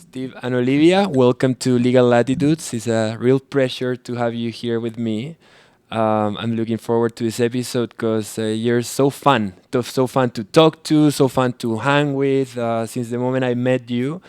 Steve and Olivia. Welcome to Legal Latitudes. It's a real pleasure to have you here with me. I'm looking forward to this episode because you're so fun, so fun to talk to, so fun to hang with. Since the moment I met you,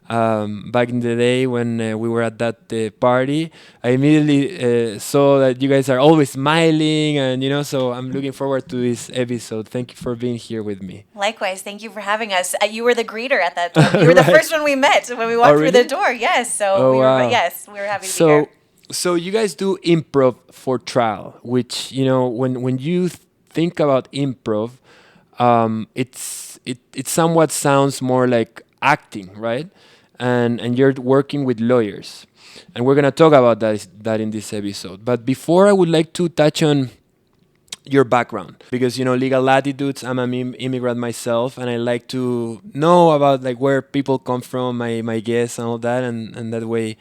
back in the day when we were at that party, I immediately saw that you guys are always smiling, and so I'm looking forward to this episode. Thank you for being here with me. Likewise, thank you for having us. You were the greeter at that time. You were the Right. first one we met when we Oh, walked through the really? door. Yes, so Oh, we were. wow. Yes, we were happy to be So, here. so you guys do improv for trial, which when you think about improv, it somewhat sounds more like acting, right? And you're working with lawyers, and we're gonna talk about that in this episode. But before, I would like to touch on your background because legal latitudes, I'm an immigrant myself, and I like to know about like where people come from, my guests and all that, and that way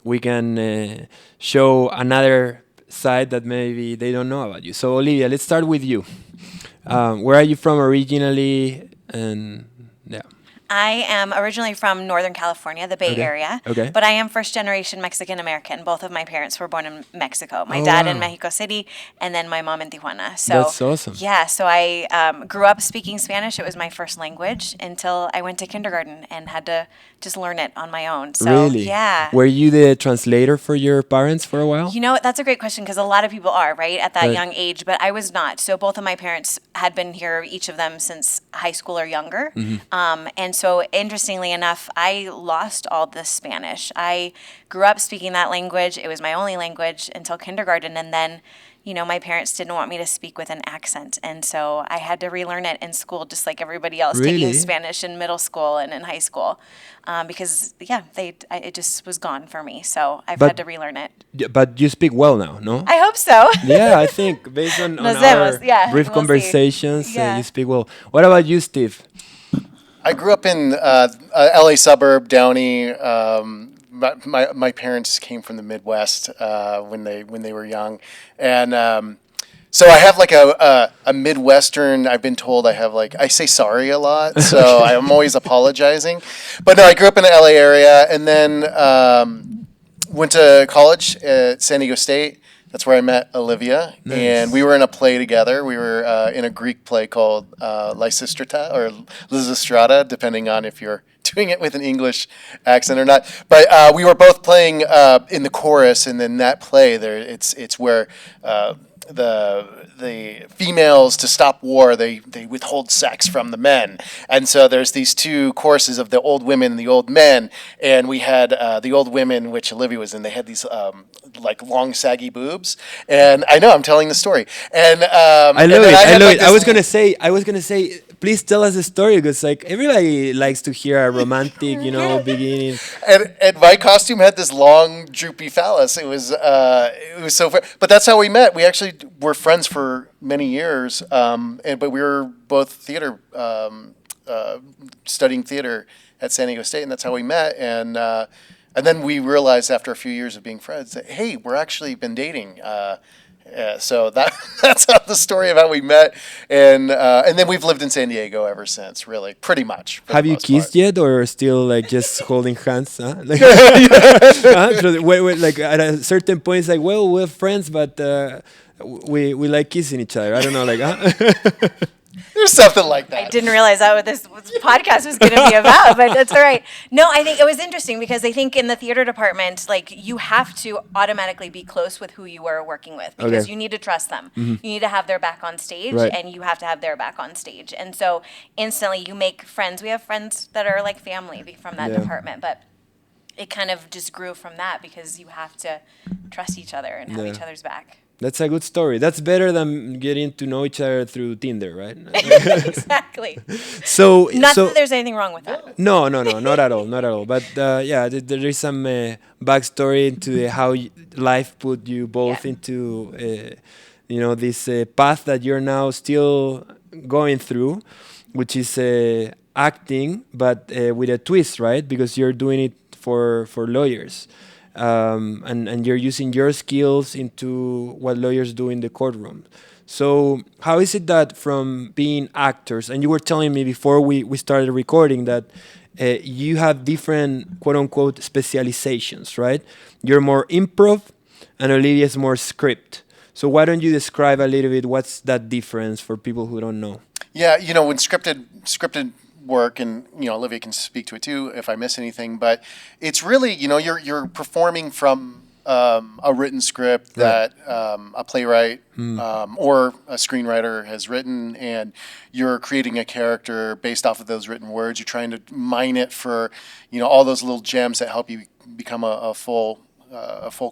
we can show another side that maybe they don't know about you. So Olivia, let's start with you. Where are you from originally? And yeah. I am originally from Northern California, the Bay Okay. Area, Okay. but I am first generation Mexican American. Both of my parents were born in Mexico. My Oh, dad in wow. Mexico City, and then my mom in Tijuana. So That's awesome. yeah, so I grew up speaking Spanish. It was my first language until I went to kindergarten and had to just learn it on my own. So Really? yeah. Were you the translator for your parents for a while? You know, that's a great question because a lot of people are, right, at that Right. young age, but I was not. So both of my parents had been here, each of them since high school or younger. And so interestingly enough, I lost all the Spanish. I grew up speaking that language. It was my only language until kindergarten. And then, my parents didn't want me to speak with an accent. And so I had to relearn it in school, just like everybody else, Really? taking Spanish in middle school and in high school. Because, yeah, it just was gone for me. So I've But- had to relearn it. But you speak well now, no? I hope so. Yeah, I think based on Nos our vemos, yeah, brief we'll see. conversations, Yeah. you speak well. What about you, Steve? I grew up in LA suburb, Downey. My parents came from the Midwest when they were young, and so I have like a Midwestern. I've been told I have I say sorry a lot, so I'm always apologizing. But no, I grew up in the LA area, and then went to college at San Diego State. That's where I met Olivia, Nice. and we were in a play together. We were in a Greek play called Lysistrata or Lysistrata, depending on if you're doing it with an English accent or not. But we were both playing in the chorus, and then that play there, it's where the females, to stop war, they withhold sex from the men, and so there's these two choruses of the old women and the old men, and we had the old women, which Olivia was in. They had these long saggy boobs, and I know I'm telling the story, and I love and then it. I had, love like, it. this- I was gonna say, please tell us the story because like everybody likes to hear a romantic, beginning. And my costume had this long droopy phallus. It was so fun. But that's how we met. We actually were friends for many years. But we were both studying theater at San Diego State, and that's how we met. And then we realized after a few years of being friends that, hey, we're actually been dating. So that's how the story of how we met, and then we've lived in San Diego ever since. Really, pretty much. for the Have you most kissed part. yet, or still like just holding hands? Huh? Like, huh? So, like at a certain point, it's like, well, we're friends, but we like kissing each other. I don't know, like, huh? There's something like that. I didn't realize that what this podcast was going to be about, but that's all right. No, I think it was interesting because I think in the theater department, you have to automatically be close with who you are working with because Okay. you need to trust them. You need to have their back on stage, Right. and you have to have their back on stage. And so instantly you make friends. We have friends that are like family from that Yeah. department, but it kind of just grew from that because you have to trust each other and have Yeah. each other's back. That's a good story. That's better than getting to know each other through Tinder, right? Exactly. So, Not so that there's anything wrong with that. no, not at all, not at all. But yeah, there is some backstory into how life put you both Yeah. into, this path that you're now still going through, which is acting, but with a twist, right? Because you're doing it for lawyers. And you're using your skills into what lawyers do in the courtroom. So how is it that from being actors, and you were telling me before we started recording that you have different quote unquote specializations, right? You're more improv, and Olivia's more script. So why don't you describe a little bit what's that difference for people who don't know? Yeah, when scripted work, and Olivia can speak to it too if I miss anything, but it's really you're performing from a written script Right. that a playwright or a screenwriter has written, and you're creating a character based off of those written words. You're trying to mine it for all those little gems that help you become a full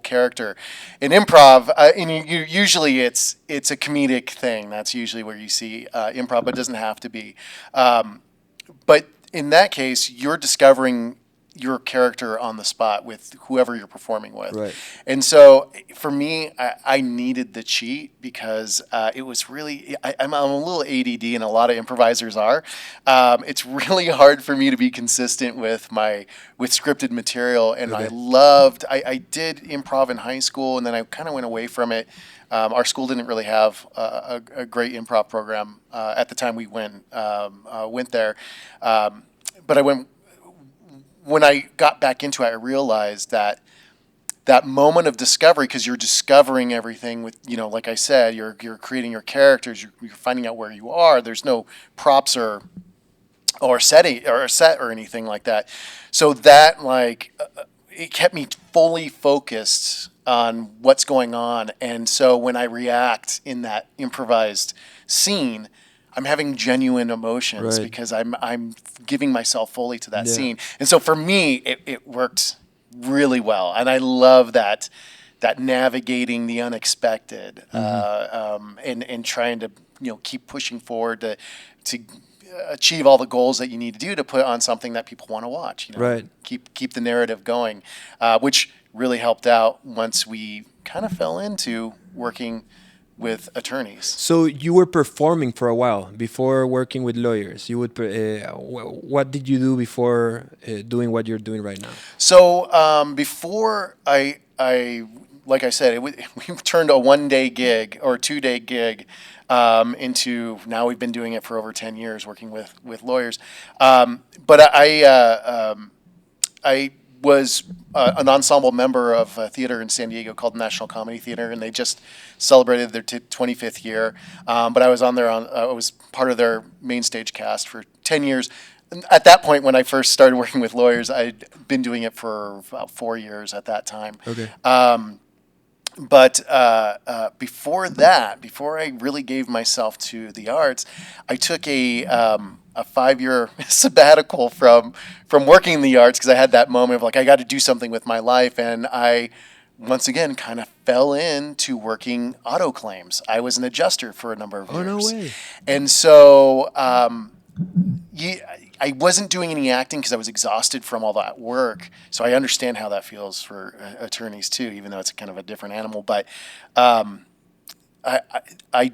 character. In improv, and usually it's a comedic thing. That's usually where you see improv, but it doesn't have to be. But in that case, you're discovering your character on the spot with whoever you're performing with. Right. And so for me, I needed the cheat because it was really, I'm a little ADD, and a lot of improvisers are. It's really hard for me to be consistent with scripted material. And Okay. I did improv in high school, and then I kind of went away from it. Our school didn't really have a great improv program at the time we went there. But when I got back into it, I realized that moment of discovery, because you're discovering everything with, like I said, you're creating your characters, you're finding out where you are. There's no props or setting or a set or anything like that. So that it kept me fully focused on what's going on. And so when I react in that improvised scene, I'm having genuine emotions Right. because I'm giving myself fully to that Yeah. scene. And so for me, it worked really well, and I love that navigating the unexpected, and trying to keep pushing forward to achieve all the goals that you need to do to put on something that people want to watch. Right. Keep the narrative going, which really helped out once we kind of fell into working with attorneys. So you were performing for a while before working with lawyers. What did you do before doing what you're doing right now? So before I like I said, we turned a 1-day gig or 2-day gig into, now we've been doing it for over 10 years, working with lawyers. But I was an ensemble member of a theater in San Diego called National Comedy Theater, and they just celebrated their 25th year. But I was I was part of their main stage cast for 10 years. And at that point, when I first started working with lawyers, I'd been doing it for about 4 years at that time. Okay. But before that, before I really gave myself to the arts, I took a 5-year sabbatical from working in the arts, because I had that moment of I got to do something with my life, and I once again kind of fell into working auto claims. I was an adjuster for a number of years. Oh, no way. And so I wasn't doing any acting because I was exhausted from all that work. So I understand how that feels for attorneys too, even though it's kind of a different animal. But I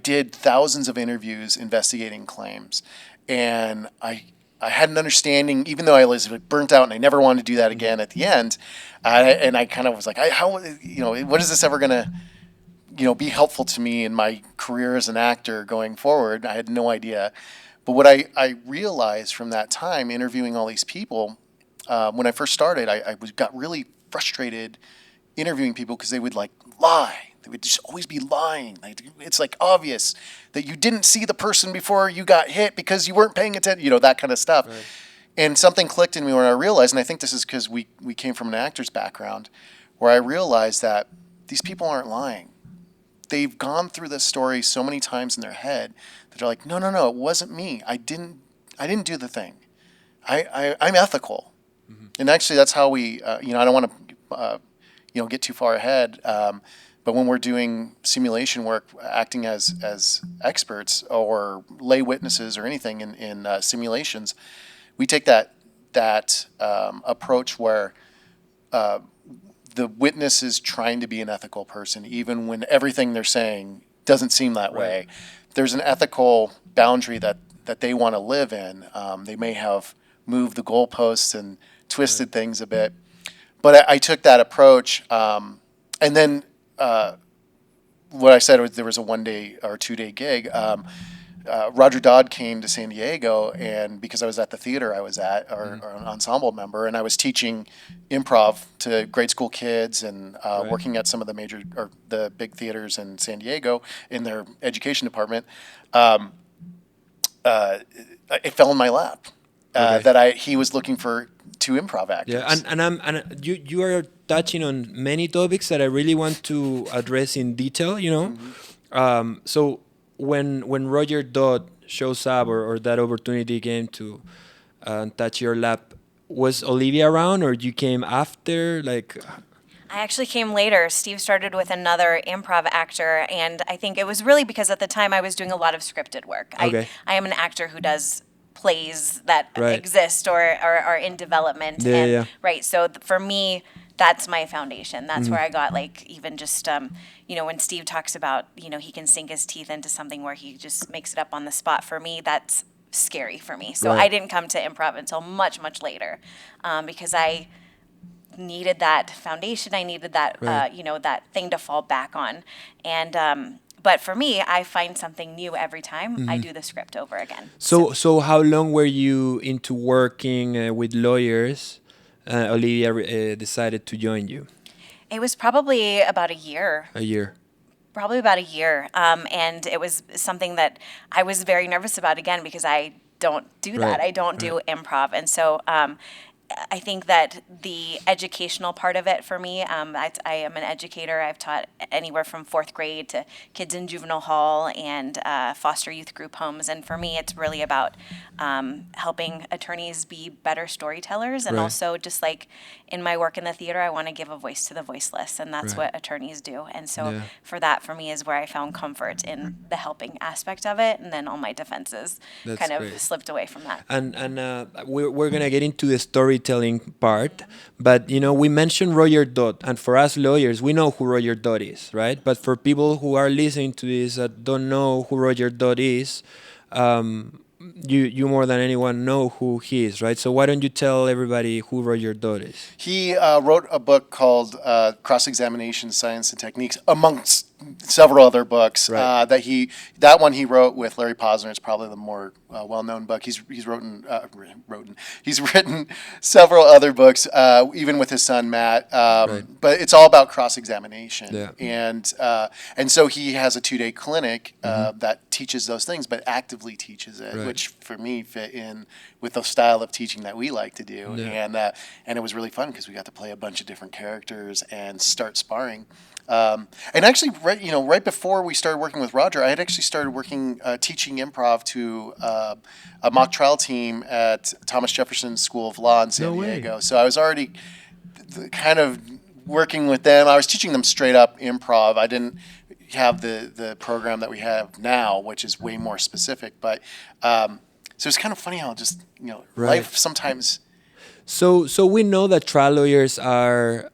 did thousands of interviews investigating claims, and I had an understanding, even though I was burnt out and I never wanted to do that again at the end. And I kind of was like, what is this ever going to be helpful to me in my career as an actor going forward? I had no idea. But what I realized from that time interviewing all these people, when I first started, I got really frustrated interviewing people because they would lie. They would just always be lying. It's obvious that you didn't see the person before you got hit because you weren't paying attention, that kind of stuff. Right. And something clicked in me when I realized, and I think this is because we came from an actor's background, where I realized that these people aren't lying. They've gone through this story so many times in their head that they're like, no, it wasn't me. I didn't do the thing. I'm ethical. Mm-hmm. And actually, that's how we. I don't want to, get too far ahead. But when we're doing simulation work, acting as experts or lay witnesses or anything in simulations, we take that approach where the witness is trying to be an ethical person, even when everything they're saying doesn't seem that way. There's an ethical boundary that they want to live in. They may have moved the goalposts and twisted things a bit. But I took that approach. And then what I said was there was a 1-day or 2-day gig. Roger Dodd came to San Diego, and because I was at the theater I was at, or an ensemble member, and I was teaching improv to grade school kids and working at some of the major or the big theaters in San Diego in their education department. It fell in my lap that he was looking for two improv actors. Yeah, you are touching on many topics that I really want to address in detail. So when Roger Dodd shows up, or that opportunity came to touch your lap, was Olivia around, or you came after? Like, I actually came later. Steve started with another improv actor, and I think it was really because at the time I was doing a lot of scripted work. Okay. I am an actor who does plays that Right. exist or are in development. Yeah, and yeah. Right. So for me, that's my foundation. That's where I got, like, even just, when Steve talks about, he can sink his teeth into something where he just makes it up on the spot. For me, that's scary for me. So Right. I didn't come to improv until much, much later, because I needed that foundation. I needed that, Right. that thing to fall back on. And, but for me, I find something new every time I do the script over again. So how long were you into working with lawyers? Olivia decided to join you. It was probably about a year. A year. Probably about a year. And it was something that I was very nervous about, again, because I don't do that. Right, I don't do improv. And so I think that the educational part of it for me, I am an educator. I've taught anywhere from fourth grade to kids in juvenile hall and foster youth group homes. And for me, it's really about helping attorneys be better storytellers. And Right. also, just like in my work in the theater, I want to give a voice to the voiceless. And that's Right. what attorneys do. And so Yeah. for me is where I found comfort in the helping aspect of it. And then all my defenses That's kind of great. slipped away from that. And we're gonna get into the storytelling part, but we mentioned Roger Dodd, and for us lawyers, we know who Roger Dodd is, right? But for people who are listening to this that don't know who Roger Dodd is, you more than anyone know who he is, right? So why don't you tell everybody who Roger Dodd is? He wrote a book called Cross-Examination, Science and Techniques, amongst several other books. Right. That one he wrote with Larry Posner. It's probably the more well-known book. He's written several other books, even with his son Matt. Right. But it's all about cross-examination. Yeah. And so he has a 2-day clinic that teaches those things, but actively teaches it, Right. which for me fit in with the style of teaching that we like to do. Yeah. And it was really fun because we got to play a bunch of different characters and start sparring. And actually, right before we started working with Roger, I had actually started teaching improv to a mock trial team at Thomas Jefferson School of Law in San No way. Diego. So I was already kind of working with them. I was teaching them straight up improv. I didn't have the program that we have now, which is way more specific. But so it's kind of funny how just Right. life sometimes. So we know that trial lawyers are,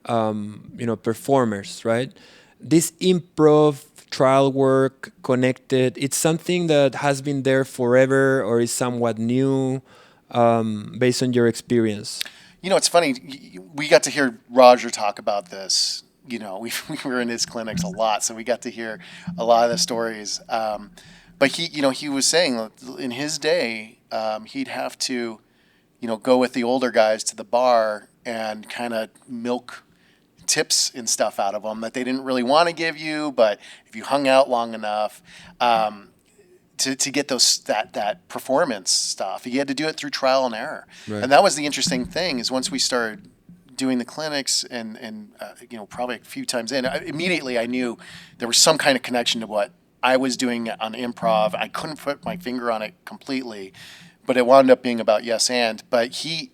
performers, right? This improv trial work connected, it's something that has been there forever, or is somewhat new, based on your experience. It's funny. We got to hear Roger talk about this. We were in his clinics a lot, so we got to hear a lot of the stories. But he was saying that in his day, he'd have to, go with the older guys to the bar and kind of milk tips and stuff out of them that they didn't really want to give you, but if you hung out long enough, to get that performance stuff, you had to do it through trial and error. Right. And that was the interesting thing, is once we started doing the clinics and probably a few times in, immediately I knew there was some kind of connection to what I was doing on improv. I couldn't put my finger on it completely, but it wound up being about yes and. But he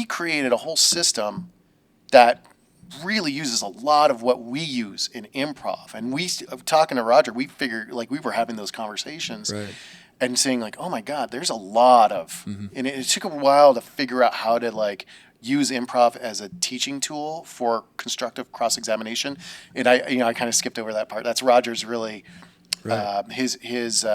created a whole system that really uses a lot of what we use in improv. And talking to Roger, we figured, like, we were having those conversations. Right. And saying, like, oh my God, there's a lot of, and it took a while to figure out how to, like, use improv as a teaching tool for constructive cross-examination. And I kind of skipped over that part. That's Roger's really, Right. his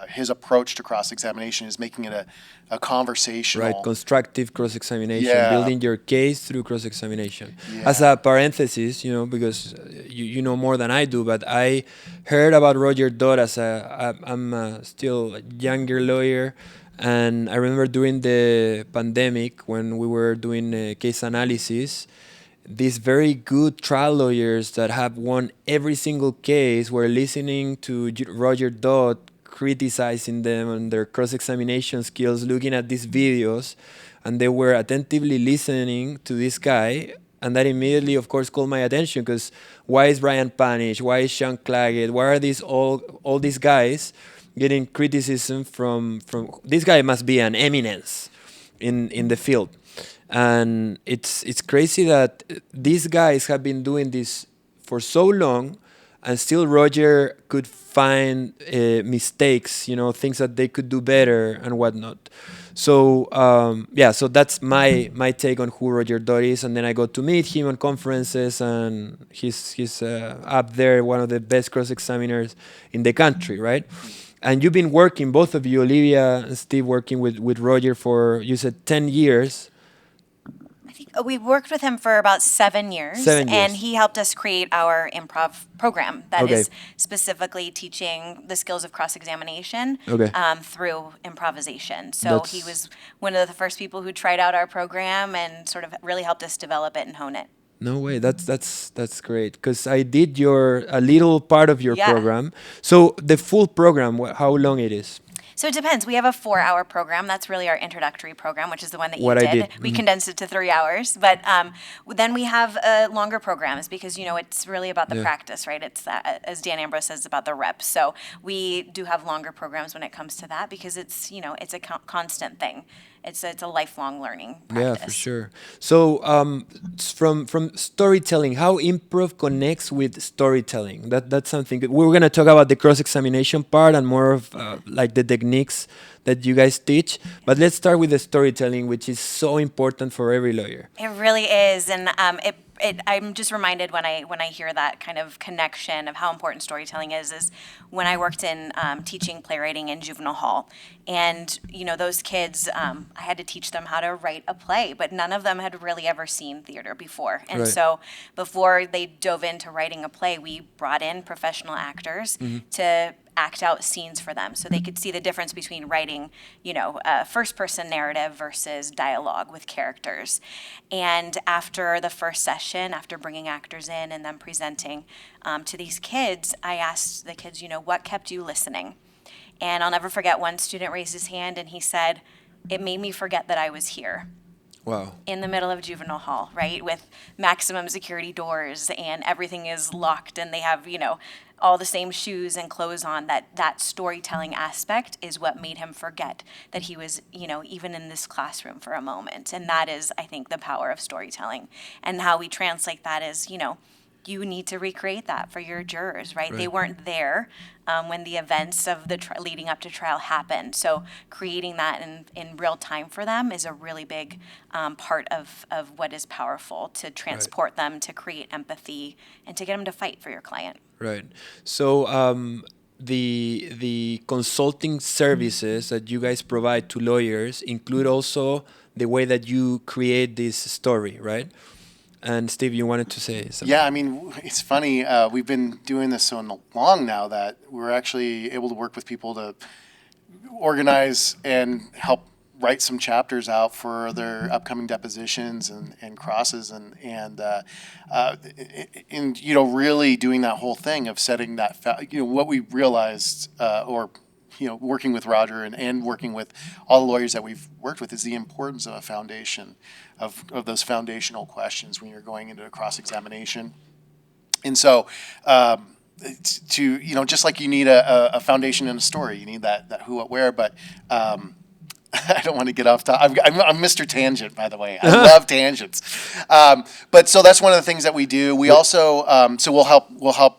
his approach to cross-examination is making it a conversational. Right, constructive cross-examination, Yeah. building your case through cross-examination. Yeah. As a parenthesis, because you know more than I do, but I heard about Roger Dodd I'm still a younger lawyer, and I remember during the pandemic when we were doing case analysis, these very good trial lawyers that have won every single case were listening to Roger Dodd criticizing them on their cross-examination skills, looking at these videos, and they were attentively listening to this guy. And that immediately, of course, called my attention because why is Brian Panish? Why is Sean Claggett? Why are these all these guys getting criticism from this guy must be an eminence in the field. And it's crazy that these guys have been doing this for so long, and still Roger could find mistakes, things that they could do better and whatnot. So so that's my take on who Roger Dodd is, and then I got to meet him on conferences, and he's up there, one of the best cross-examiners in the country, right? And you've been working, both of you, Olivia and Steve, working with Roger for, you said, 10 years. We worked with him for about 7 years. 7 years. And he helped us create our improv program that Okay. is specifically teaching the skills of cross-examination Okay. through improvisation. So That's- he was one of the first people who tried out our program and sort of really helped us develop it and hone it. No way. That's great, because I did a little part of your Yeah. program. So the full program, how long it is? So it depends. We have a 4-hour program. That's really our introductory program, which is the one that you What I did. did. We Mhm. condensed it to 3 hours. But then we have longer programs because, it's really about the Yeah. practice, right? It's, as Dan Ambrose says, about the reps. So we do have longer programs when it comes to that because it's, it's a constant thing. It's a lifelong learning practice. Yeah, for sure. So from storytelling, how improv connects with storytelling. That's something that we're gonna talk about, the cross-examination part and more of like the techniques that you guys teach. But let's start with the storytelling, which is so important for every lawyer. It really is, and I'm just reminded when I hear that kind of connection of how important storytelling is when I worked in teaching playwriting in juvenile hall, and those kids, I had to teach them how to write a play, but none of them had really ever seen theater before, and Right. so before they dove into writing a play, we brought in professional actors to act out scenes for them so they could see the difference between writing, a first-person narrative versus dialogue with characters. And after the first session, after bringing actors in and then presenting to these kids, I asked the kids, what kept you listening? And I'll never forget one student raised his hand and he said, "It made me forget that I was here." Wow. In the middle of juvenile hall, right, with maximum security doors and everything is locked and they have, all the same shoes and clothes on, that storytelling aspect is what made him forget that he was, even in this classroom for a moment. And that is, I think, the power of storytelling. And how we translate that is, you need to recreate that for your jurors, right? They Right. weren't there when the events of the leading up to trial happened. So creating that in real time for them is a really big part of what is powerful to transport them, to create empathy, and to get them to fight for your client. Right. So the consulting services that you guys provide to lawyers include also the way that you create this story, right? And Steve, you wanted to say something. Yeah, I mean, it's funny. We've been doing this so long now that we're actually able to work with people to organize and help write some chapters out for their upcoming depositions and crosses and really doing that whole thing of setting that what we realized working with Roger and working with all the lawyers that we've worked with is the importance of a foundation of those foundational questions when you're going into a cross-examination. And so just like you need a foundation in a story, you need that who, what, where, but I don't want to get off topic. I'm Mr. Tangent, by the way. I love tangents. But so that's one of the things that we do. We also so we'll help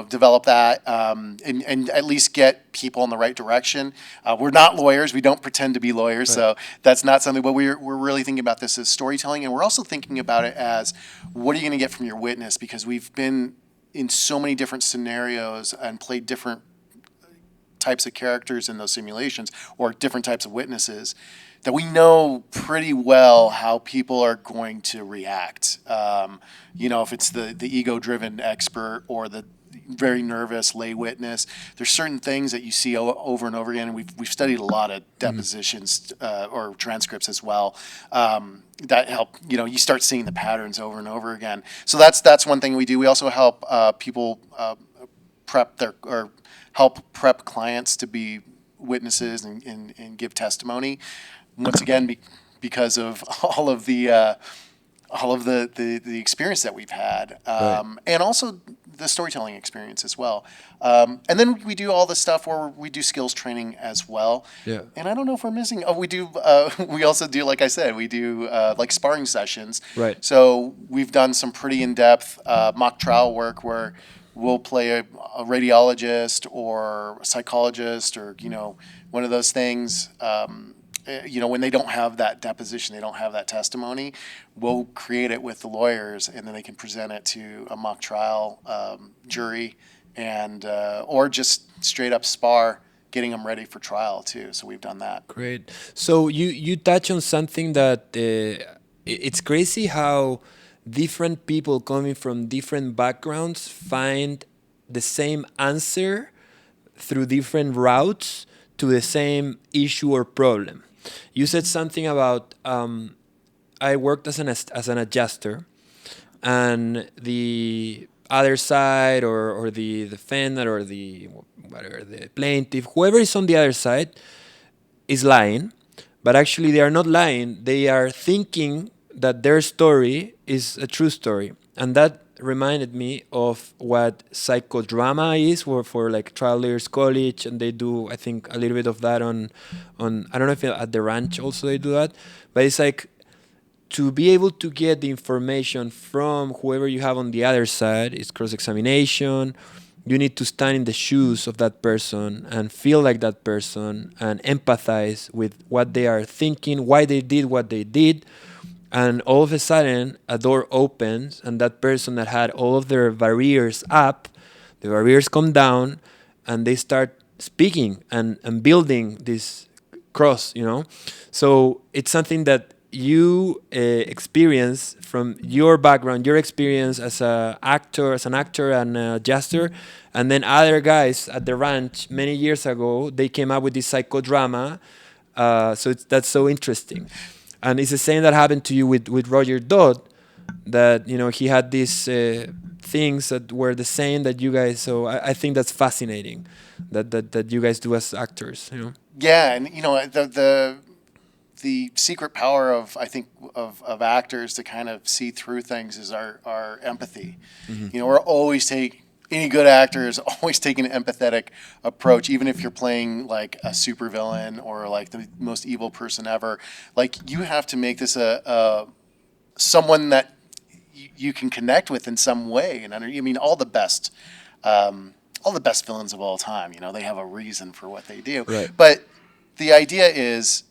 develop that and at least get people in the right direction. We're not lawyers. We don't pretend to be lawyers. Right. So that's not something. But we're really thinking about this as storytelling, and we're also thinking about it as what are you going to get from your witness, because we've been in so many different scenarios and played different types of characters in those simulations or different types of witnesses, that we know pretty well how people are going to react. If it's the ego-driven expert or the very nervous lay witness, there's certain things that you see over and over again, and we've studied a lot of depositions or transcripts as well, that help. You start seeing the patterns over and over again. So that's one thing we do. We also help people help prep clients to be witnesses and give testimony. Once again, because of all of the experience that we've had, and also the storytelling experience as well. And then we do all the stuff where we do skills training as well. Yeah. And I don't know if we're missing. Oh, we do. We also do, like I said, we do like sparring sessions. Right. So we've done some pretty in-depth mock trial work where we'll play a radiologist or a psychologist or one of those things. When they don't have that deposition, they don't have that testimony, we'll create it with the lawyers, and then they can present it to a mock trial jury, and or just straight up spar, getting them ready for trial too. So we've done that. Great. So you touch on something that it's crazy how different people coming from different backgrounds find the same answer through different routes to the same issue or problem. You said something about I worked as an adjuster, and the other side or the defendant or the plaintiff, whoever is on the other side, is lying, but actually they are not lying. They are thinking that their story is a true story, and that reminded me of what psychodrama is for like trial lawyers college, and they do, I think, a little bit of that on I don't know if at the ranch also they do that, but it's like to be able to get the information from whoever you have on the other side. It's cross-examination. You need to stand in the shoes of that person and feel like that person and empathize with what they are thinking, why they did what they did. And all of a sudden, a door opens, and that person that had all of their barriers up, the barriers come down, and they start speaking and building this cross, So it's something that you experience from your background, your experience as an actor and a adjuster, and then other guys at the ranch many years ago, they came up with this psychodrama. So that's so interesting. And it's the same that happened to you with Roger Dodd, that he had these things that were the same that you guys. So I think that's fascinating that you guys do as actors. Yeah, and the secret power of, I think, of actors to kind of see through things is our empathy. Mm-hmm. We're always any good actor is always taking an empathetic approach, even if you're playing like a supervillain or like the most evil person ever. Like, you have to make this someone that you can connect with in some way. And all the best villains of all time, they have a reason for what they do. Right. But the idea is,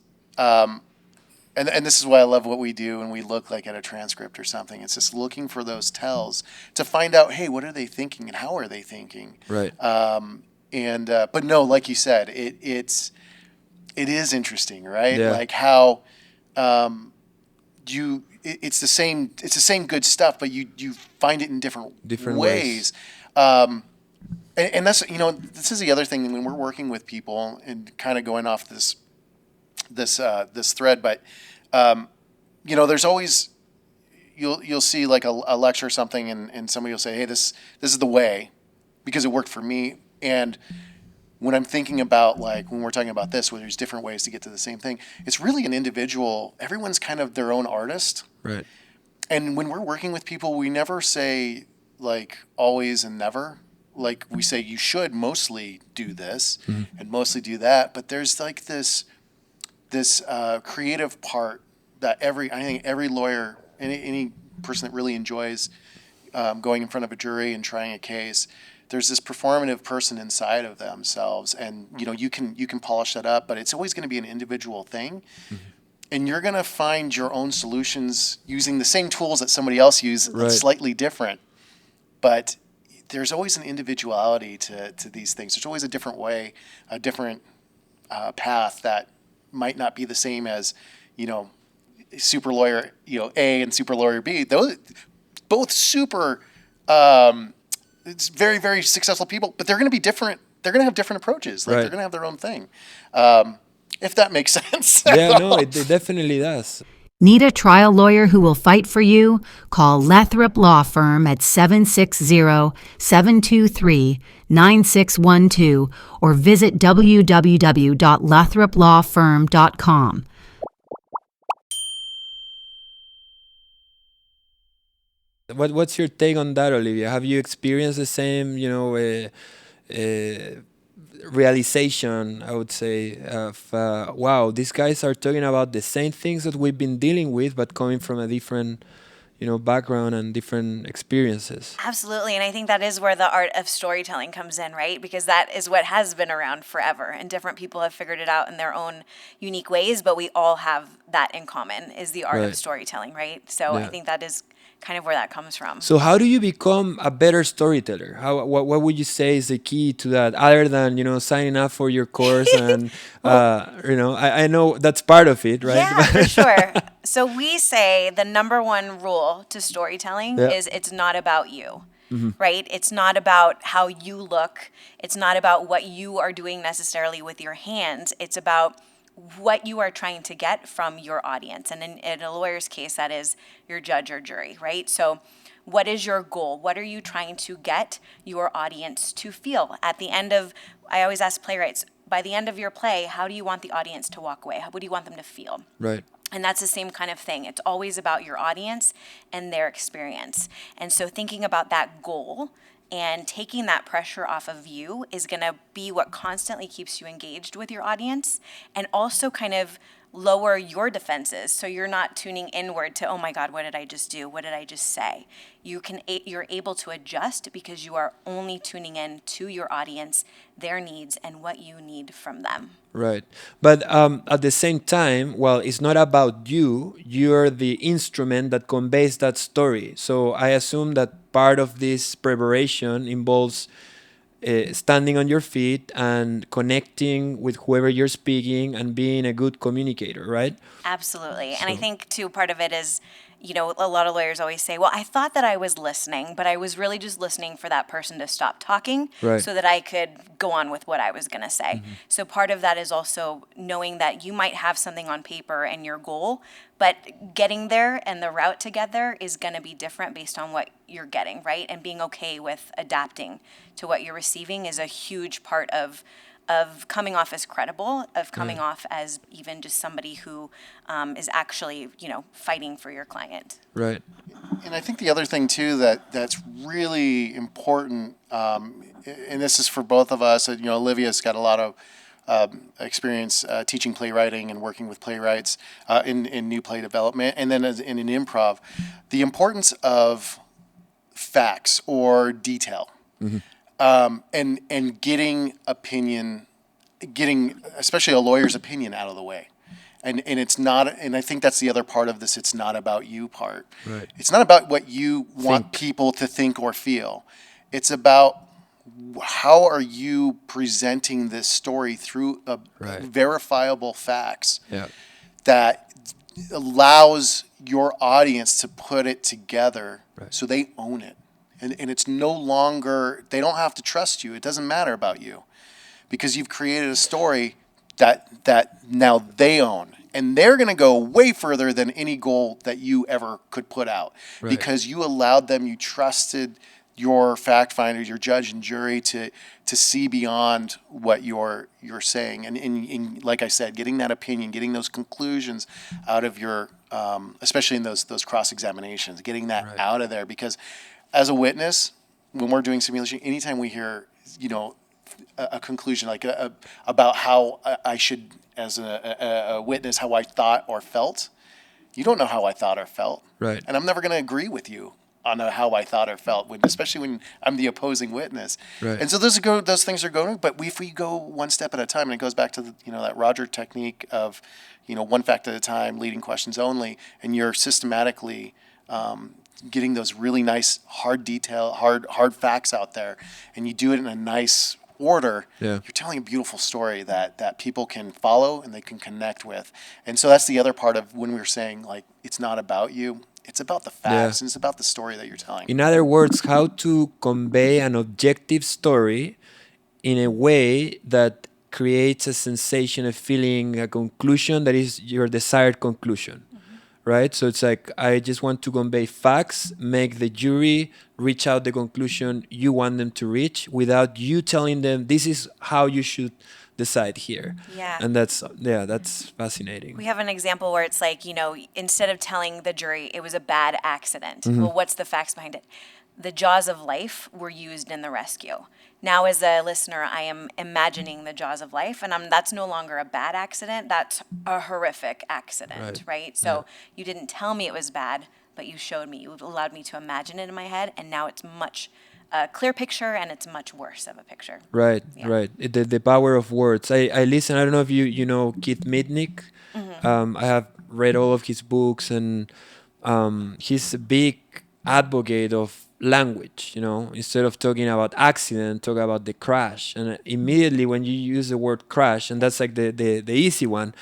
and this is why I love what we do when we look like at a transcript or something. It's just looking for those tells to find out, hey, what are they thinking and how are they thinking? Right. But no, like you said, it is interesting, right? Yeah. Like how it's the same good stuff, but you find it in different ways. And that's this is the other thing when we're working with people and kind of going off this thread, but there's always you'll see like a lecture or something, and somebody will say, hey, this is the way because it worked for me. And when I'm thinking about, like, when we're talking about this, where there's different ways to get to the same thing, it's really an individual. Everyone's kind of their own artist. Right. And when we're working with people, we never say like always and never. Like, we say you should mostly do this and mostly do that, but there's like this creative part that I think every lawyer, any person that really enjoys going in front of a jury and trying a case, there's this performative person inside of themselves, and you can polish that up, but it's always going to be an individual thing, and you're going to find your own solutions using the same tools that somebody else uses, Right. slightly different, but there's always an individuality to these things. There's always a different way, a different path that might not be the same as, super lawyer, A and super lawyer B. Those both super, it's very, very successful people, but they're going to be different. They're going to have different approaches. Like, Right. they're going to have their own thing. If that makes sense. Yeah, no, it definitely does. Need a trial lawyer who will fight for you? Call Lathrop Law Firm at 760-723-9612 or visit www.lathroplawfirm.com. What's your take on that, Olivia? Have you experienced the same, realization, I would say, of wow, these guys are talking about the same things that we've been dealing with, but coming from a different, background and different experiences. Absolutely. And I think that is where the art of storytelling comes in, right? Because that is what has been around forever. And different people have figured it out in their own unique ways, but we all have that in common, is the art Right. of storytelling, right? So Yeah. I think that is kind of where that comes from. So how do you become a better storyteller? What would you say is the key to that, other than signing up for your course and I know that's part of it, right? Yeah, for sure. So we say the number one rule to storytelling Yeah. is it's not about you, right? It's not about how you look. It's not about what you are doing necessarily with your hands. It's about what you are trying to get from your audience. And in a lawyer's case, that is your judge or jury, right? So what is your goal? What are you trying to get your audience to feel? At the end of, I always ask playwrights, by the end of your play, how do you want the audience to walk away? What do you want them to feel? Right. And that's the same kind of thing. It's always about your audience and their experience. And so thinking about that goal and taking that pressure off of you is going to be what constantly keeps you engaged with your audience, and also kind of lower your defenses, so you're not tuning inward to, oh my God, what did I just do? What did I just say? You're able to adjust because you are only tuning in to your audience, their needs, and what you need from them. Right. But at the same time, well, it's not about you. You're the instrument that conveys that story. So I assume that part of this preparation involves standing on your feet and connecting with whoever you're speaking and being a good communicator, right? Absolutely. And I So- think, too, part of it is, a lot of lawyers always say, well, I thought that I was listening, but I was really just listening for that person to stop talking Right. so that I could go on with what I was going to say. So part of that is also knowing that you might have something on paper and your goal, but getting there and the route to get there is going to be different based on what you're getting, right? And being okay with adapting to what you're receiving is a huge part of coming off as credible, of coming off as even just somebody who is actually, fighting for your client. Right. And I think the other thing too that's really important, and this is for both of us. Olivia's got a lot of experience teaching playwriting and working with playwrights in new play development, and then in an improv, the importance of facts or detail, and getting especially a lawyer's opinion out of the way. And it's not, and I think that's the other part of this, it's not about you part. Right. It's not about what you want people to think or feel. It's about how are you presenting this story through Right. verifiable facts Yeah. that allows your audience to put it together Right. so they own it. And it's no longer, they don't have to trust you. It doesn't matter about you because you've created a story that now they own. And they're going to go way further than any goal that you ever could put out Right. because you allowed them, you trusted your fact finders, your judge and jury to see beyond what you're saying. And like I said, getting that opinion, getting those conclusions out of your, especially in those cross-examinations, getting that Right. out of there. Because as a witness, when we're doing simulation, anytime we hear, a conclusion like about how I should, as a witness, how I thought or felt, you don't know how I thought or felt. Right. And I'm never going to agree with you on how I thought or felt, especially when I'm the opposing witness. Right. And so those things are going. But if we go one step at a time, and it goes back to that Roger technique of one fact at a time, leading questions only, and you're systematically getting those really nice, hard facts out there, and you do it in a nice order, Yeah. you're telling a beautiful story that people can follow and they can connect with. And so that's the other part of when we were saying, like, it's not about you, it's about the facts, and it's about the story that you're telling. In other words, how to convey an objective story in a way that creates a sensation, a feeling, a conclusion that is your desired conclusion. Right? So it's like, I just want to convey facts, make the jury reach out the conclusion you want them to reach without you telling them this is how you should decide here. Yeah. And that's fascinating. We have an example where it's like, instead of telling the jury it was a bad accident, well, what's the facts behind it? The jaws of life were used in the rescue. Now, as a listener, I am imagining the jaws of life, and that's no longer a bad accident. That's a horrific accident, right? So you didn't tell me it was bad, but you showed me. You allowed me to imagine it in my head, and now it's much clear picture, and it's much worse of a picture. Right, Yeah. right. The power of words. I listen. I don't know if you know Keith Mitnick. I have read all of his books, and he's a big advocate of language. Instead of talking about accident, talk about the crash. And immediately when you use the word crash, and that's like the easy one,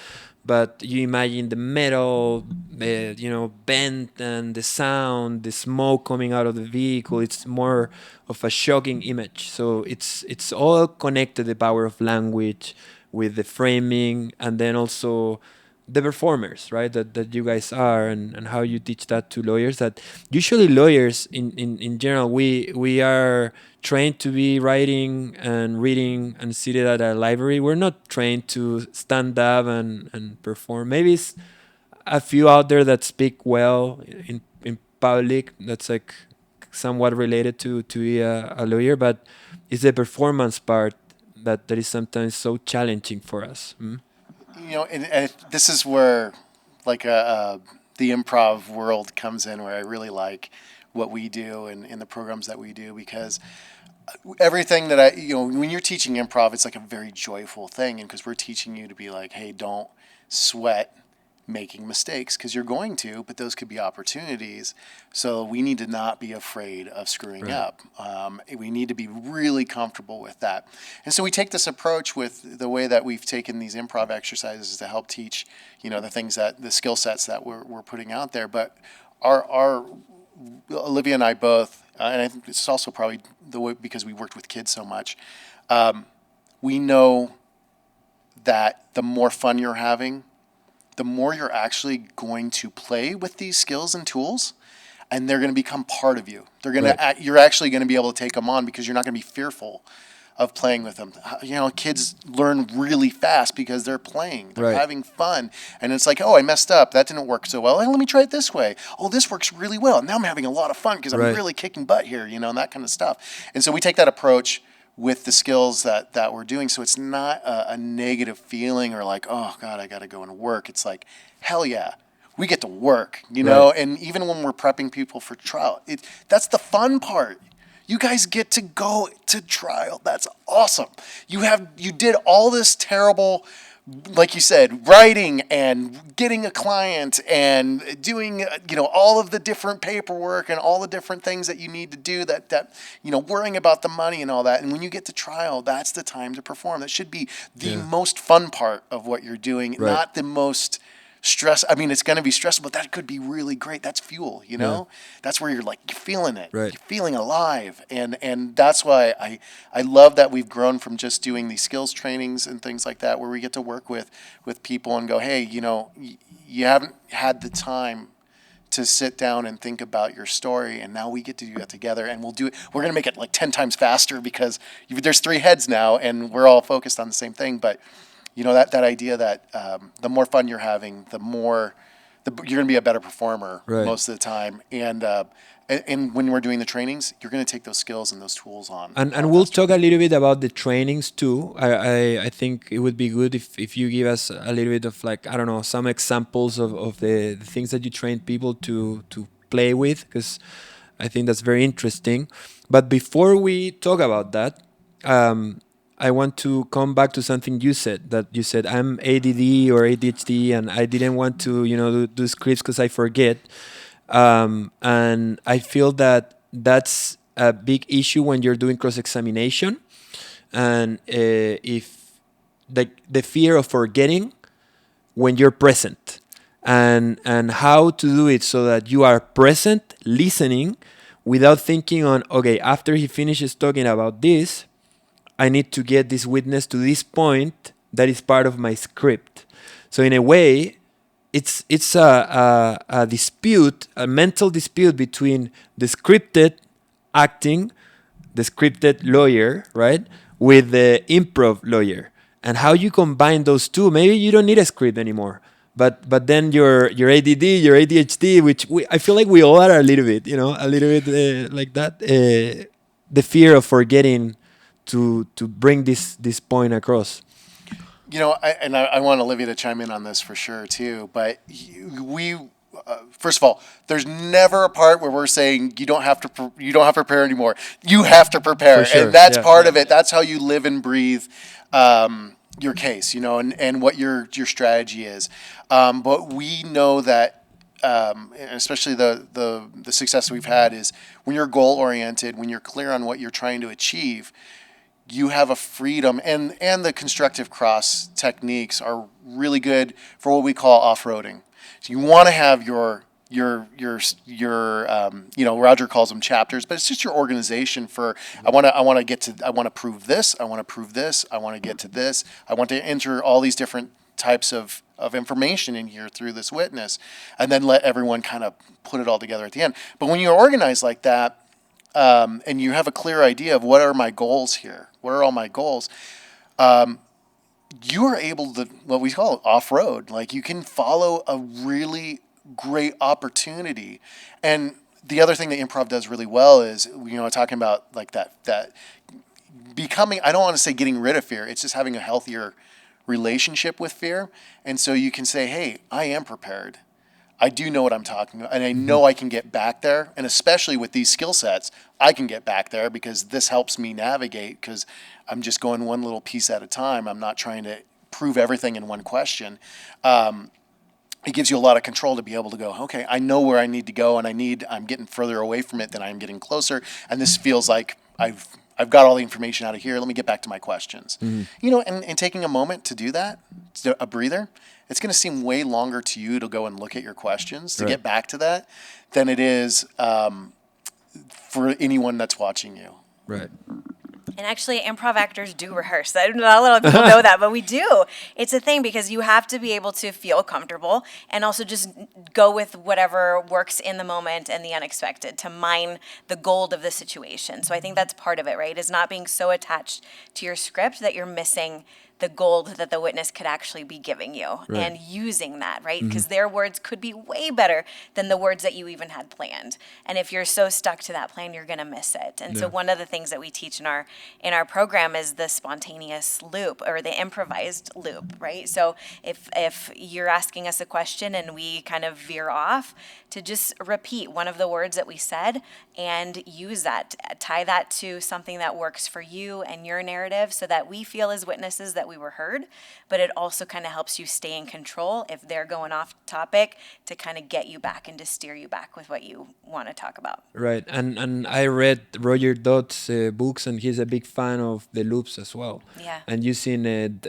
but you imagine the metal, bent, and the sound, the smoke coming out of the vehicle. It's more of a shocking image. So it's all connected, the power of language with the framing, and then also the performers, right? That you guys are, and how you teach that to lawyers. That usually lawyers in general, we are trained to be writing and reading and seated at a library. We're not trained to stand up and perform. Maybe it's a few out there that speak well in public. That's like somewhat related to be a lawyer, but it's the performance part that is sometimes so challenging for us. And this is where, like, the improv world comes in, where I really like what we do and the programs that we do, because everything that when you're teaching improv, it's like a very joyful thing, and because we're teaching you to be like, hey, don't sweat making mistakes, because you're going to, but those could be opportunities. So we need to not be afraid of screwing up. We need to be really comfortable with that. And so we take this approach with the way that we've taken these improv exercises to help teach, the skill sets that we're putting out there. But our Olivia and I both, and I think it's also probably the way, because we worked with kids so much, we know that the more fun you're having, the more you're actually going to play with these skills and tools, and they're going to become part of you. You're actually going to be able to take them on, because you're not going to be fearful of playing with them. Kids learn really fast because they're playing. They're having fun. And it's like, oh, I messed up. That didn't work so well. Let me try it this way. Oh, this works really well. Now I'm having a lot of fun because I'm really kicking butt here, and that kind of stuff. And so we take that approach with the skills that we're doing. So it's not a negative feeling or like, oh, God, I got to go and work. It's like, hell yeah, we get to work, know? And even when we're prepping people for trial, that's the fun part. You guys get to go to trial. That's awesome. You did all this terrible, like you said, writing and getting a client and doing, all of the different paperwork and all the different things that you need to do, that worrying about the money and all that. And when you get to trial, that's the time to perform. That should be the most fun part of what you're doing, not the most stress. I mean, it's going to be stressful, but that could be really great. That's fuel, That's where you're feeling it. You're feeling alive. And that's why I love that we've grown from just doing these skills trainings and things like that, where we get to work with people and go, hey, you haven't had the time to sit down and think about your story, and now we get to do that together, and we'll do it. We're going to make it like 10 times faster, because there's 3 heads now, and we're all focused on the same thing. But that idea that the more fun you're having, the more you're going to be a better performer most of the time. And when we're doing the trainings, you're going to take those skills and those tools on. And we'll talk a little bit about the trainings too. I think it would be good if you give us a little bit of, like, I don't know, some examples of the things that you train people to play with, because I think that's very interesting. But before we talk about that, I want to come back to something you said, I'm ADD or ADHD, and I didn't want to, do scripts because I forget. And I feel that that's a big issue when you're doing cross-examination, and if the fear of forgetting when you're present, and how to do it so that you are present listening without thinking on, okay, after he finishes talking about this, I need to get this witness to this point that is part of my script. So in a way, it's a dispute, a mental dispute between the scripted acting, the scripted lawyer, right, with the improv lawyer, and how you combine those two. Maybe you don't need a script anymore, but then your ADD, your ADHD, which I feel like we all are a little bit, a little bit like that. The fear of forgetting to bring this point across. I want Olivia to chime in on this for sure too. But first of all, there's never a part where we're saying you don't have to prepare anymore. You have to prepare, For sure. and that's Yeah, part yeah. of it. That's how you live and breathe your case, and what your strategy is. But we know that, and especially the success we've had is when you're goal oriented, when you're clear on what you're trying to achieve. You have a freedom, and the constructive cross techniques are really good for what we call off-roading. So you want to have your Roger calls them chapters, but it's just your organization for I want to prove this, I want to prove this, I want to get to this, I want to enter all these different types of information in here through this witness, and then let everyone kind of put it all together at the end. But when you're organized like that, and you have a clear idea of what are my goals here, what are all my goals, you are able to, what we call it, off-road. Like, you can follow a really great opportunity. And the other thing that improv does really well is, talking about like that becoming, I don't want to say getting rid of fear, it's just having a healthier relationship with fear. And so you can say, hey, I am prepared. I do know what I'm talking about, and I know I can get back there. And especially with these skill sets, I can get back there because this helps me navigate, because I'm just going one little piece at a time. I'm not trying to prove everything in one question. It gives you a lot of control to be able to go, okay, I know where I need to go, and I'm getting further away from it than I'm getting closer. And this feels like I've got all the information out of here. Let me get back to my questions. And taking a moment to do that, a breather, it's going to seem way longer to you to go and look at your questions to get back to that than it is for anyone that's watching you. Right. And actually, improv actors do rehearse. Not a lot of people know that, but we do. It's a thing because you have to be able to feel comfortable and also just go with whatever works in the moment and the unexpected to mine the gold of the situation. So I think that's part of it, right? Is not being so attached to your script that you're missing the gold that the witness could actually be giving you, and using that, right? Because their words could be way better than the words that you even had planned. And if you're so stuck to that plan, you're going to miss it. And so one of the things that we teach in our program is the spontaneous loop, or the improvised loop, right? So if you're asking us a question and we kind of veer off, to just repeat one of the words that we said and use that, tie that to something that works for you and your narrative, so that we feel as witnesses that we were heard, but it also kind of helps you stay in control if they're going off topic, to kind of get you back and to steer you back with what you want to talk about. Right, and I read Roger Dodd's books, and he's a big fan of the loops as well. Yeah. And using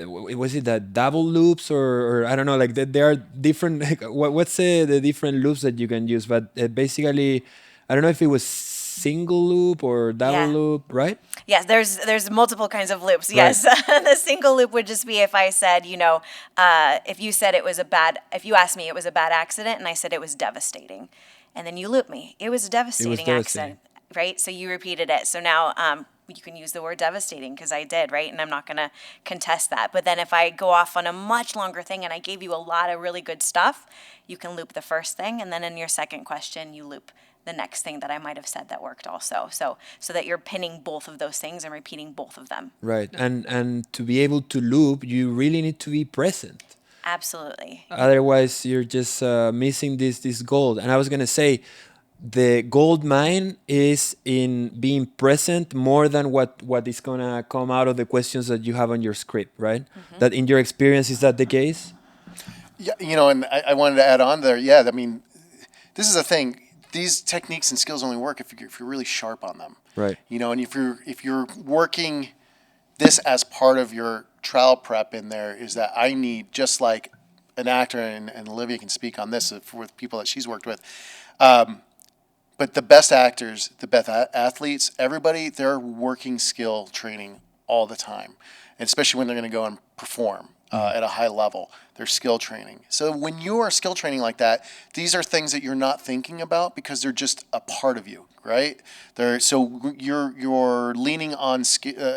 was it that double loops, or I don't know, like there are different. Like, what's the different loops that you can use? But basically, I don't know if it was single loop or double loop, right? Yes, there's multiple kinds of loops. Yes, the single loop would just be if I said, if you asked me it was a bad accident, and I said it was devastating, and then you loop me, it was a devastating accident, right? So you repeated it. So now you can use the word devastating because I did, right? And I'm not going to contest that. But then if I go off on a much longer thing and I gave you a lot of really good stuff, you can loop the first thing, and then in your second question, you loop the next thing that I might have said that worked also. So that you're pinning both of those things and repeating both of them. Right. And to be able to loop, you really need to be present. Absolutely. Otherwise, you're just missing this gold. And I was going to say, the gold mine is in being present more than what is going to come out of the questions that you have on your script, right? That in your experience, is that the case? Yeah, and I wanted to add on there. Yeah, I mean, this is a thing. these techniques and skills only work if you're really sharp on them. Right. And if you're working this as part of your trial prep in there, is that I need, just like an actor, and Olivia can speak on this with people that she's worked with, but the best actors, the best athletes, everybody, they're working skill training all the time, and especially when they're going to go and perform at a high level. They're skill training. So when you are skill training like that, these are things that you're not thinking about because they're just a part of you, right? So you're leaning on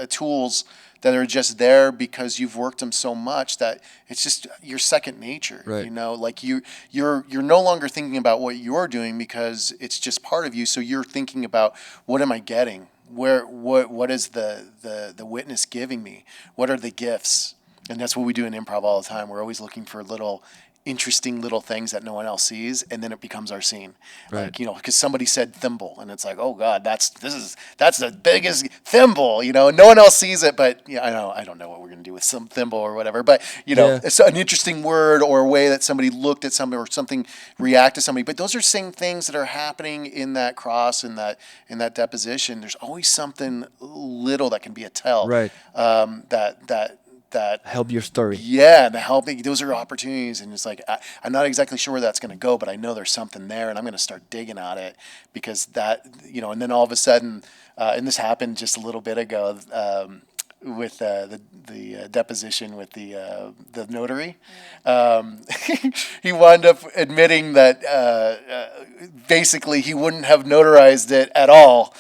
tools that are just there because you've worked them so much that it's just your second nature. Right. Like you're no longer thinking about what you're doing because it's just part of you. So you're thinking about, what am I getting? What is the witness giving me? What are the gifts? And that's what we do in improv all the time. We're always looking for interesting little things that no one else sees, and then it becomes our scene. Right. Like, because somebody said thimble, and it's like, oh God, that's the biggest thimble, and no one else sees it, but I don't know what we're gonna do with some thimble or whatever, but it's an interesting word or a way that somebody looked at somebody or something react to somebody. But those are same things that are happening in that cross, in that deposition. There's always something little that can be a tell. Right. That help your story. Yeah, and helping. Those are opportunities, and it's like I'm not exactly sure where that's going to go, but I know there's something there, and I'm going to start digging at it because that, and then all of a sudden, and this happened just a little bit ago with the deposition with the notary. He wound up admitting that basically he wouldn't have notarized it at all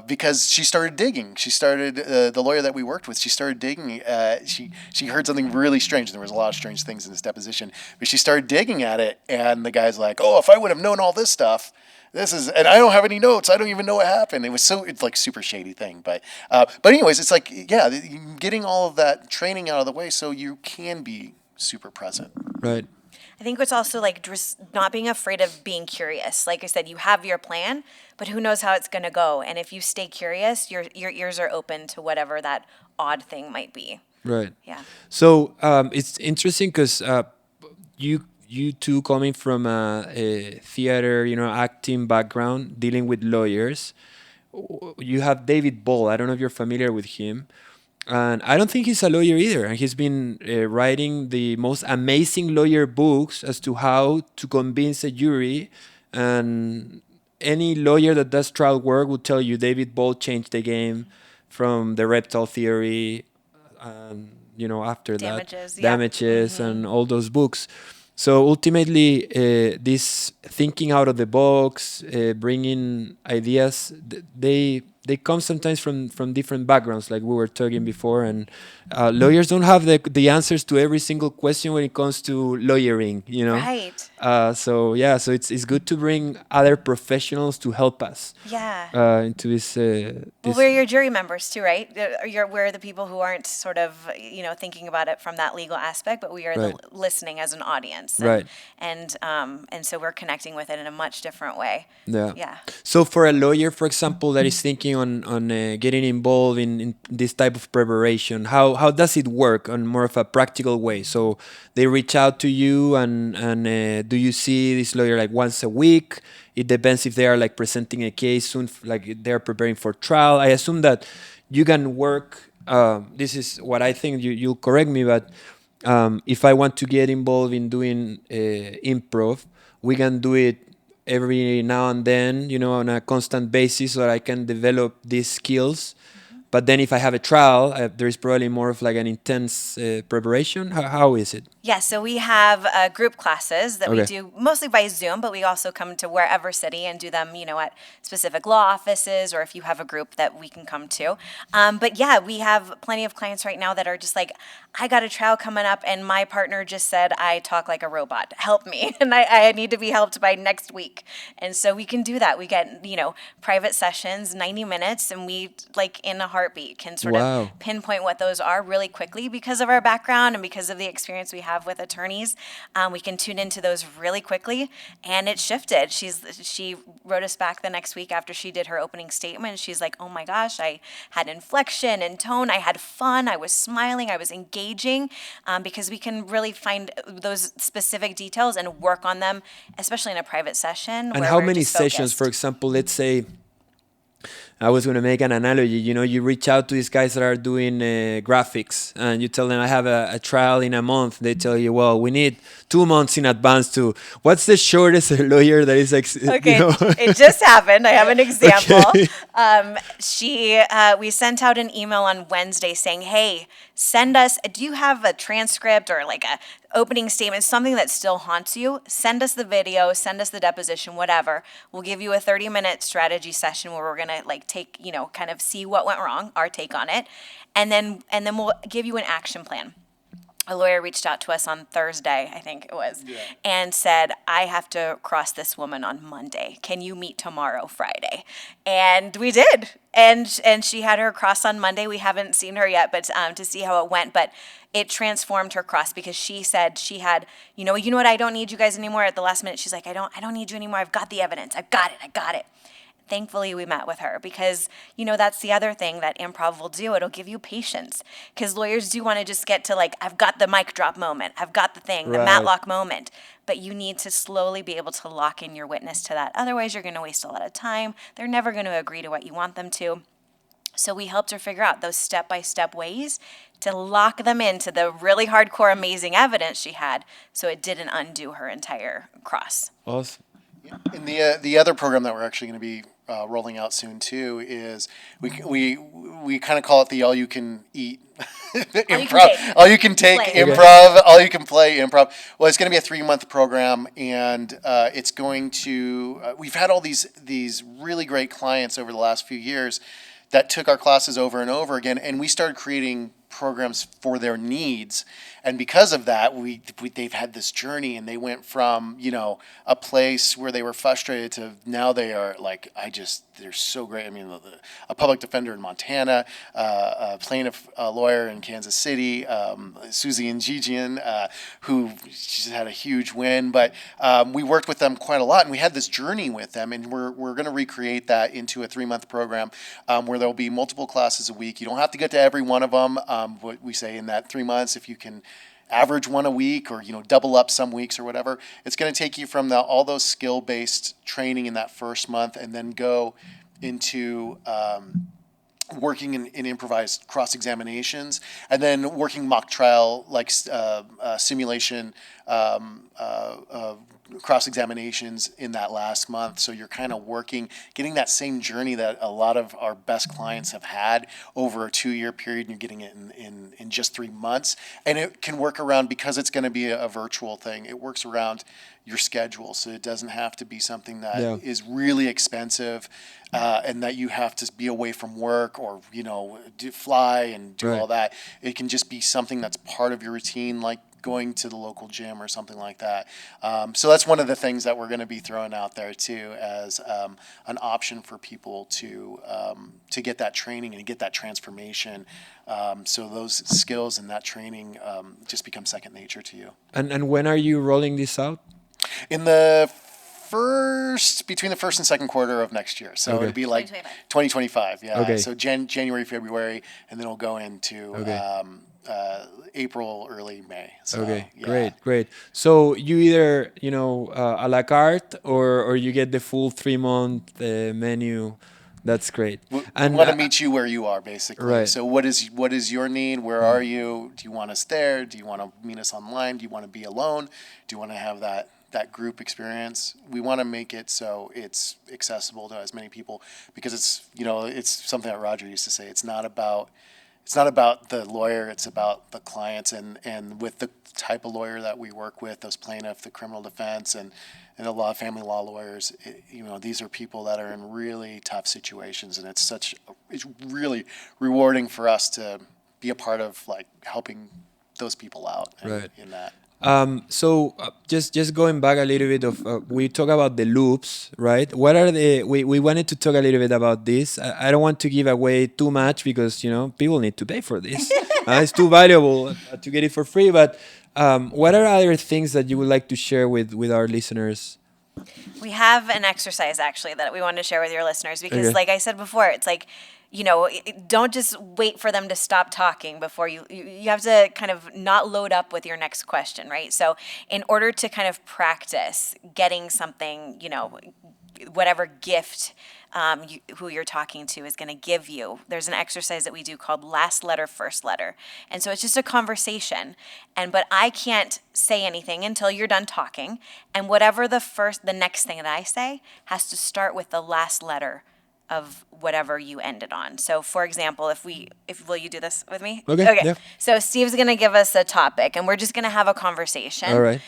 because she started digging. She started the lawyer that we worked with. She started digging. She heard something really strange. There was a lot of strange things in this deposition, but she started digging at it, and the guy's like, "Oh, if I would have known all this stuff." And I don't have any notes. I don't even know what happened. It's like super shady thing. But anyways, it's like, yeah, getting all of that training out of the way so you can be super present. Right. I think it's also like just not being afraid of being curious. Like I said, you have your plan, but who knows how it's going to go. And if you stay curious, your ears are open to whatever that odd thing might be. Right. Yeah. So it's interesting because you two coming from a theater, acting background, dealing with lawyers. You have David Ball. I don't know if you're familiar with him. And I don't think he's a lawyer either. And he's been writing the most amazing lawyer books as to how to convince a jury. And any lawyer that does trial work will tell you David Ball changed the game from the reptile theory, and after Damages, that, yeah. Damages, and all those books. So ultimately, this thinking out of the box, bringing ideas, they come sometimes from different backgrounds, like we were talking before. And lawyers don't have the answers to every single question when it comes to lawyering, Right. So it's good to bring other professionals to help us. Yeah. Into this. Well, we're your jury members too, right? We're the people who aren't sort of, thinking about it from that legal aspect, but we are Right. listening as an audience. Right. And so we're connecting with it in a much different way. Yeah. Yeah. So for a lawyer, for example, that is thinking on getting involved in this type of preparation, how does it work on more of a practical way? So they reach out to you, and do you see this lawyer like once a week? It depends if they are like presenting a case soon, like they're preparing for trial. I assume that you can work. This is what I think. You'll correct me, but if I want to get involved in doing improv, we can do it every now and then, on a constant basis, so that I can develop these skills. But then if I have a trial, there is probably more of like an intense preparation. How is it? Yeah, so we have group classes that we Okay. do mostly by Zoom, but we also come to wherever city and do them, at specific law offices, or if you have a group that we can come to. But yeah, we have plenty of clients right now that are just like, I got a trial coming up and my partner just said I talk like a robot. Help me. And I need to be helped by next week. And so we can do that. We get, private sessions, 90 minutes, and we, like in a heartbeat, can sort Wow. of pinpoint what those are really quickly because of our background and because of the experience we have with attorneys. We can tune into those really quickly, and it shifted. She wrote us back the next week after she did her opening statement. She's like, "Oh my gosh, I had inflection and tone. I had fun. I was smiling. I was engaging," because we can really find those specific details and work on them, especially in a private session. And where how we're many just sessions, for focused. example, let's say, I was going to make an analogy. You reach out to these guys that are doing graphics, and you tell them, I have a trial in a month. They tell you, well, we need 2 months in advance to. What's the shortest a lawyer that is, Okay, it just happened. I have an example. Okay. We sent out an email on Wednesday saying, "Hey, send us. Do you have a transcript or like a opening statement, something that still haunts you? Send us the video, send us the deposition, whatever. We'll give you a 30-minute strategy session where we're gonna like take, kind of see what went wrong, our take on it, and then we'll give you an action plan." A lawyer reached out to us on Thursday, I think it was, and said, "I have to cross this woman on Monday. Can you meet tomorrow, Friday?" And we did. And she had her cross on Monday. We haven't seen her yet, but to see how it went. But it transformed her cross because she said she had, you know what, I don't need you guys anymore. At the last minute, she's like, I don't need you anymore. I've got the evidence. I got it. Thankfully, we met with her because, that's the other thing that improv will do. It'll give you patience because lawyers do want to just get to like, I've got the mic drop moment. I've got the thing, the Right. Matlock moment. But you need to slowly be able to lock in your witness to that. Otherwise, you're going to waste a lot of time. They're never going to agree to what you want them to. So we helped her figure out those step-by-step ways to lock them into the really hardcore, amazing evidence she had so it didn't undo her entire cross. Awesome. And the other program that we're actually going to be rolling out soon too is we kind of call it the all you can eat improv, all you can take Play. improv, all you can play improv. Well, it's going to be a 3-month program, and it's going to. We've had all these really great clients over the last few years that took our classes over and over again, and we started creating programs for their needs. And because of that, they've had this journey, and they went from, a place where they were frustrated to now they are like, they're so great. I mean, a public defender in Montana, a plaintiff lawyer in Kansas City, Susie and Gigian, who she's had a huge win. But we worked with them quite a lot, and we had this journey with them, and we're going to recreate that into a 3-month program where there'll be multiple classes a week. You don't have to get to every one of them. What we say in that 3 months, if you can average one a week or double up some weeks or whatever, it's going to take you from all those skill-based training in that first month and then go into working in improvised cross-examinations and then working mock trial like simulation cross-examinations in that last month. So you're kind of getting that same journey that a lot of our best clients have had over a 2-year period, and you're getting it in just 3 months. And it can work around, because it's going to be a virtual thing, it works around your schedule. So it doesn't have to be something that is really expensive and that you have to be away from work or, fly and do all that. It can just be something that's part of your routine, like going to the local gym or something like that. So that's one of the things that we're going to be throwing out there too as an option for people to get that training and get that transformation. So those skills and that training just become second nature to you. And when are you rolling this out? Between the first and second quarter of next year. So it'll be like 2025. Yeah. Okay. So January, February, and then it'll go into April, early May. So, Great. So you either, a la carte or you get the full 3-month menu. That's great. We And want to meet you where you are, basically. Right. So what is your need? Where are you? Do you want us there? Do you want to meet us online? Do you want to be alone? Do you want to have that group experience? We want to make it so it's accessible to as many people, because it's something that Roger used to say. It's not about the lawyer, it's about the clients, and with the type of lawyer that we work with, those plaintiff, the criminal defense, and a lot of family law lawyers, these are people that are in really tough situations, and it's really rewarding for us to be a part of like helping those people out in that. So just going back a little bit of we talk about the loops, right? What are we wanted to talk a little bit about this. I don't want to give away too much because people need to pay for this. It's too valuable to get it for free. But What are other things that you would like to share with our listeners? We have an exercise actually that we want to share with your listeners because, Okay. like I said before, it's like, don't just wait for them to stop talking before you have to kind of not load up with your next question, right? So, in order to kind of practice getting something, whatever gift who you're talking to is going to give you, there's an exercise that we do called last letter, first letter. And so it's just a conversation. But I can't say anything until you're done talking. And whatever the next thing that I say has to start with the last letter of whatever you ended on. So for example, if will you do this with me? Okay, yeah. So Steve's going to give us a topic and we're just going to have a conversation. All right.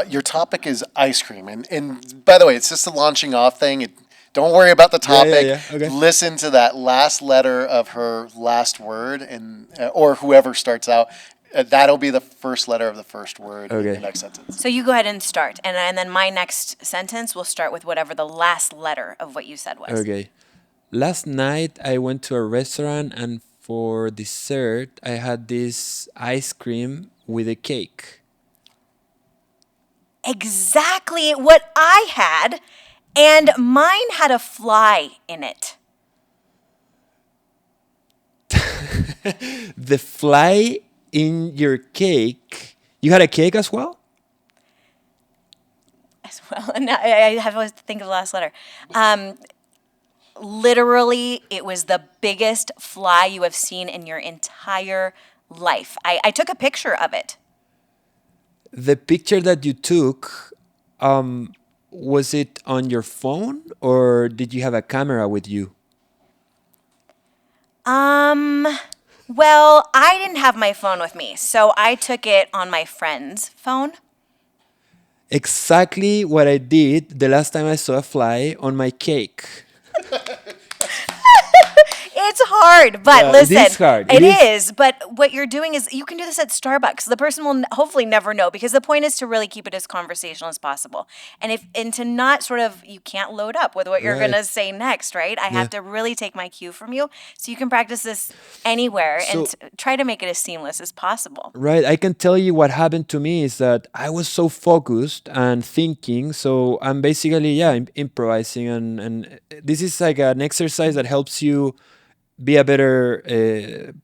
Your topic is ice cream, and by the way, it's just a launching off thing. Don't worry about the Yeah, yeah, topic. yeah. Okay. Listen to that last letter of her last word, and or whoever starts out. That'll be the first letter of the first word in Okay. the next sentence. So you go ahead and start. And then my next sentence will start with whatever the last letter of what you said was. Okay. Last night I went to a restaurant and for dessert I had this ice cream with a cake. Exactly what I had, and mine had a fly in it. The fly in your cake. You had a cake as well? As well, and I have to think of the last letter. Literally, it was the biggest fly you have seen in your entire life. I took a picture of it. The picture that you took, was it on your phone or did you have a camera with you? Well, I didn't have my phone with me, so I took it on my friend's phone. Exactly what I did the last time I saw a fly on my cake. It's hard, but Yeah, it listen, is hard. It It is. is. But what you're doing is you can do this at Starbucks. The person will hopefully never know because the point is to really keep it as conversational as possible. And to not sort of you can't load up with what you're Right. gonna say next, right? I have to really take my cue from you, so you can practice this anywhere and So- try to make it as seamless as possible. Right. I can tell you what happened to me is that I was so focused and thinking. So I'm basically, yeah, improvising. And this is like an exercise that helps you be a better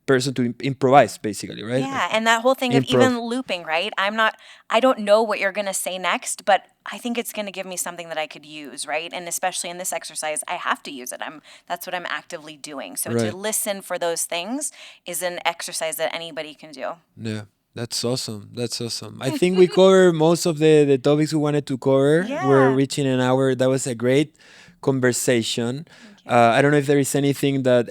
person to improvise, basically, right? Yeah, and that whole thing of Improv. even looping, right? I don't know what you're going to say next, but I think it's going to give me something that I could use, right? And especially in this exercise, I have to use it. That's what I'm actively doing. So Right. to listen for those things is an exercise that anybody can do. Yeah. That's awesome. That's awesome. I think we covered most of the topics we wanted to cover. We're Yeah. reaching an hour. That was a great conversation. I don't know if there is anything that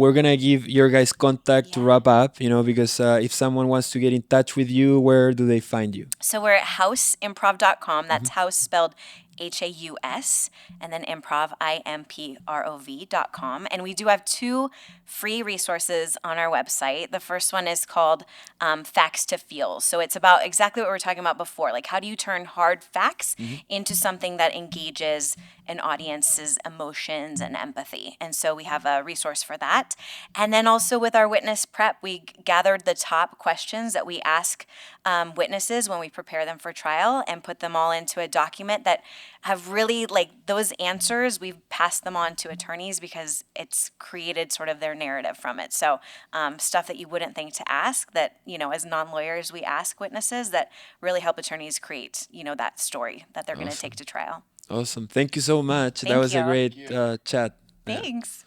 we're gonna give your guys contact to wrap up. Because if someone wants to get in touch with you, where do they find you? So we're at houseimprov.com. That's house spelled Haus, and then improv, improv.com. And we do have 2 free resources on our website. The first one is called Facts to Feel. So it's about exactly what we were talking about before. Like, how do you turn hard facts into something that engages an audience's emotions and empathy? And so we have a resource for that. And then also with our witness prep, we gathered the top questions that we ask witnesses when we prepare them for trial and put them all into a document that have really, like, those answers, we've passed them on to attorneys because it's created sort of their narrative from it. So stuff that you wouldn't think to ask that, as non-lawyers, we ask witnesses that really help attorneys create, that story that they're going to take to trial. Awesome. Thank you so much. That Thank was a you. great chat. Yeah. Thanks.